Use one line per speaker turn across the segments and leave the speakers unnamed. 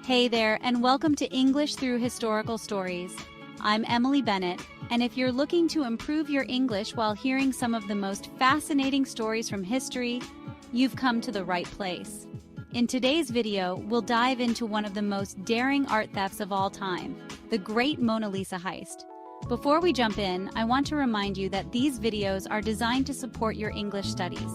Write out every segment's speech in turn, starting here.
Hey there, and welcome to English Through Historical Stories. I'm Emily Bennett, and if you're looking to improve your English while hearing some of the most fascinating stories from history, you've come to the right place. In today's video, we'll dive into one of the most daring art thefts of all time, the Great Mona Lisa Heist. Before we jump in, I want to remind you that these videos are designed to support your English studies.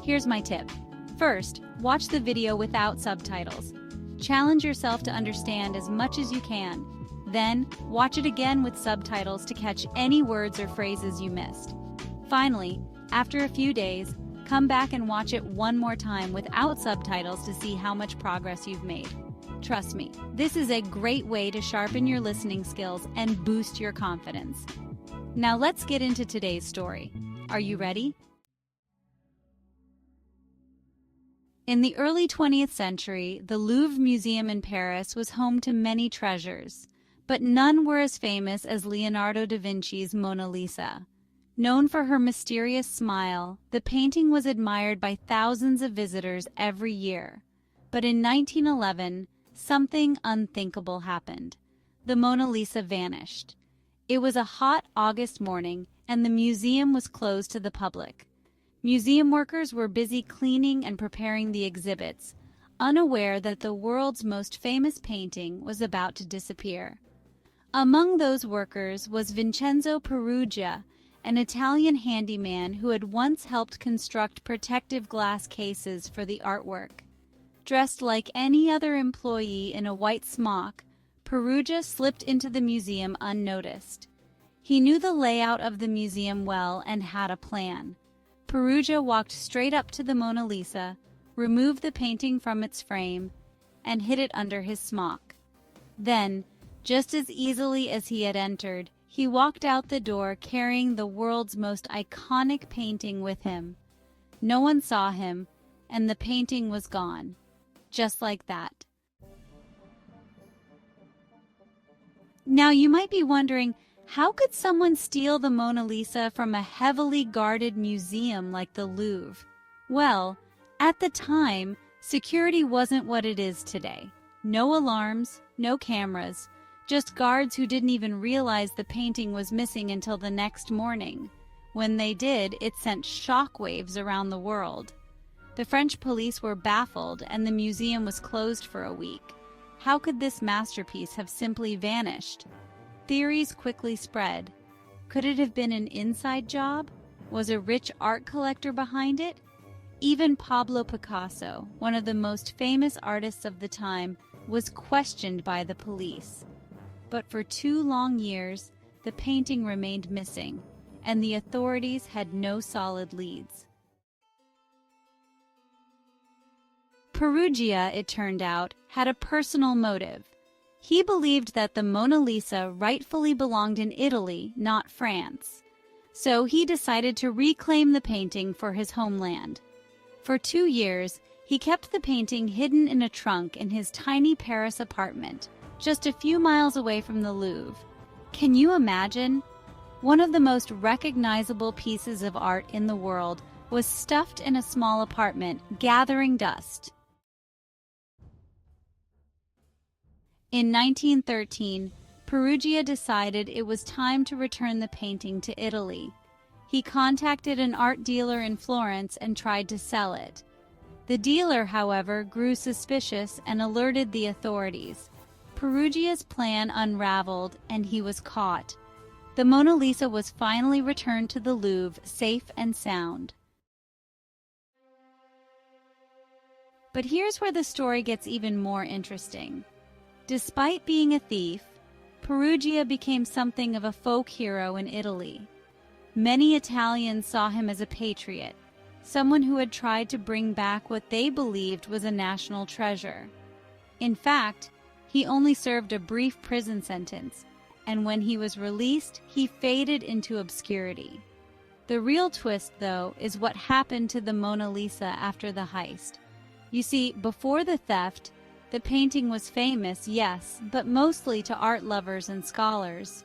Here's my tip. First, watch the video without subtitles. Challenge yourself to understand as much as you can. Then, watch it again with subtitles to catch any words or phrases you missed. Finally, after a few days, come back and watch it one more time without subtitles to see how much progress you've made. Trust me, this is a great way to sharpen your listening skills and boost your confidence. Now let's get into today's story. Are you ready? In the early 20th century, the Louvre Museum in Paris was home to many treasures, but none were as famous as Leonardo da Vinci's Mona Lisa. Known for her mysterious smile, the painting was admired by thousands of visitors every year. But in 1911, something unthinkable happened. The Mona Lisa vanished. It was a hot August morning, and the museum was closed to the public. Museum workers were busy cleaning and preparing the exhibits, unaware that the world's most famous painting was about to disappear. Among those workers was Vincenzo Peruggia, an Italian handyman who had once helped construct protective glass cases for the artwork. Dressed like any other employee in a white smock, Peruggia slipped into the museum unnoticed. He knew the layout of the museum well and had a plan. Peruggia walked straight up to the Mona Lisa, removed the painting from its frame, and hid it under his smock. Then, just as easily as he had entered, he walked out the door carrying the world's most iconic painting with him. No one saw him, and the painting was gone. Just like that. Now you might be wondering, how could someone steal the Mona Lisa from a heavily guarded museum like the Louvre? Well, at the time, security wasn't what it is today. No alarms, no cameras, just guards who didn't even realize the painting was missing until the next morning. When they did, it sent shockwaves around the world. The French police were baffled, and the museum was closed for a week. How could this masterpiece have simply vanished? Theories quickly spread. Could it have been an inside job? Was a rich art collector behind it? Even Pablo Picasso, one of the most famous artists of the time, was questioned by the police. But for 2 long years, the painting remained missing, and the authorities had no solid leads. Peruggia, it turned out, had a personal motive. He believed that the Mona Lisa rightfully belonged in Italy, not France. So he decided to reclaim the painting for his homeland. For 2 years, he kept the painting hidden in a trunk in his tiny Paris apartment, just a few miles away from the Louvre. Can you imagine? One of the most recognizable pieces of art in the world was stuffed in a small apartment, gathering dust. In 1913, Peruggia decided it was time to return the painting to Italy. He contacted an art dealer in Florence and tried to sell it. The dealer, however, grew suspicious and alerted the authorities. Peruggia's plan unraveled, and he was caught. The Mona Lisa was finally returned to the Louvre, safe and sound. But here's where the story gets even more interesting. Despite being a thief, Peruggia became something of a folk hero in Italy. Many Italians saw him as a patriot, someone who had tried to bring back what they believed was a national treasure. In fact, he only served a brief prison sentence, and when he was released, he faded into obscurity. The real twist, though, is what happened to the Mona Lisa after the heist. You see, before the theft, the painting was famous, yes, but mostly to art lovers and scholars.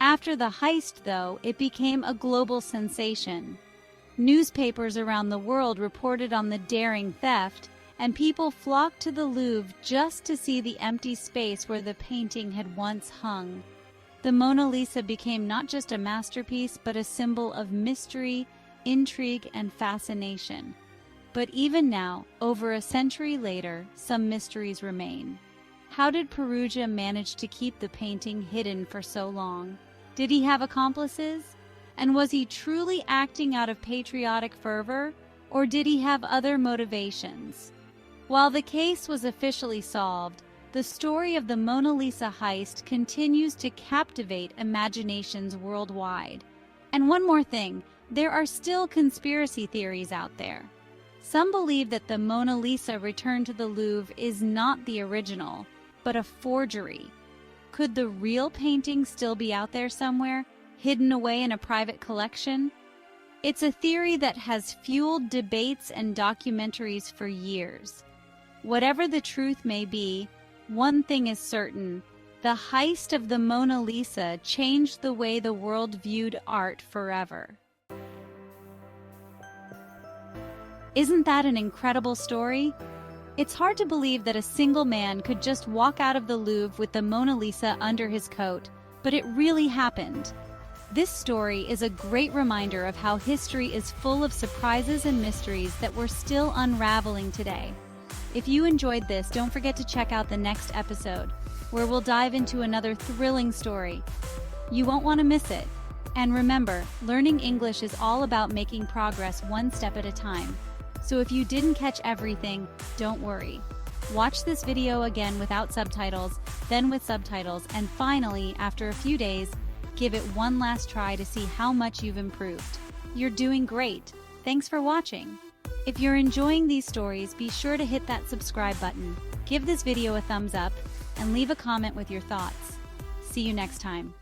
After the heist, though, it became a global sensation. Newspapers around the world reported on the daring theft, and people flocked to the Louvre just to see the empty space where the painting had once hung. The Mona Lisa became not just a masterpiece, but a symbol of mystery, intrigue, and fascination. But even now, over a century later, some mysteries remain. How did Peruggia manage to keep the painting hidden for so long? Did he have accomplices? And was he truly acting out of patriotic fervor, or did he have other motivations? While the case was officially solved, the story of the Mona Lisa heist continues to captivate imaginations worldwide. And one more thing, there are still conspiracy theories out there. Some believe that the Mona Lisa returned to the Louvre is not the original, but a forgery. Could the real painting still be out there somewhere, hidden away in a private collection? It's a theory that has fueled debates and documentaries for years. Whatever the truth may be, one thing is certain: the heist of the Mona Lisa changed the way the world viewed art forever. Isn't that an incredible story? It's hard to believe that a single man could just walk out of the Louvre with the Mona Lisa under his coat, but it really happened. This story is a great reminder of how history is full of surprises and mysteries that we're still unraveling today. If you enjoyed this, don't forget to check out the next episode, where we'll dive into another thrilling story. You won't want to miss it. And remember, learning English is all about making progress one step at a time. So if you didn't catch everything, don't worry. Watch this video again without subtitles, then with subtitles, and finally, after a few days, give it one last try to see how much you've improved. You're doing great. Thanks for watching. If you're enjoying these stories, be sure to hit that subscribe button, give this video a thumbs up, and leave a comment with your thoughts. See you next time.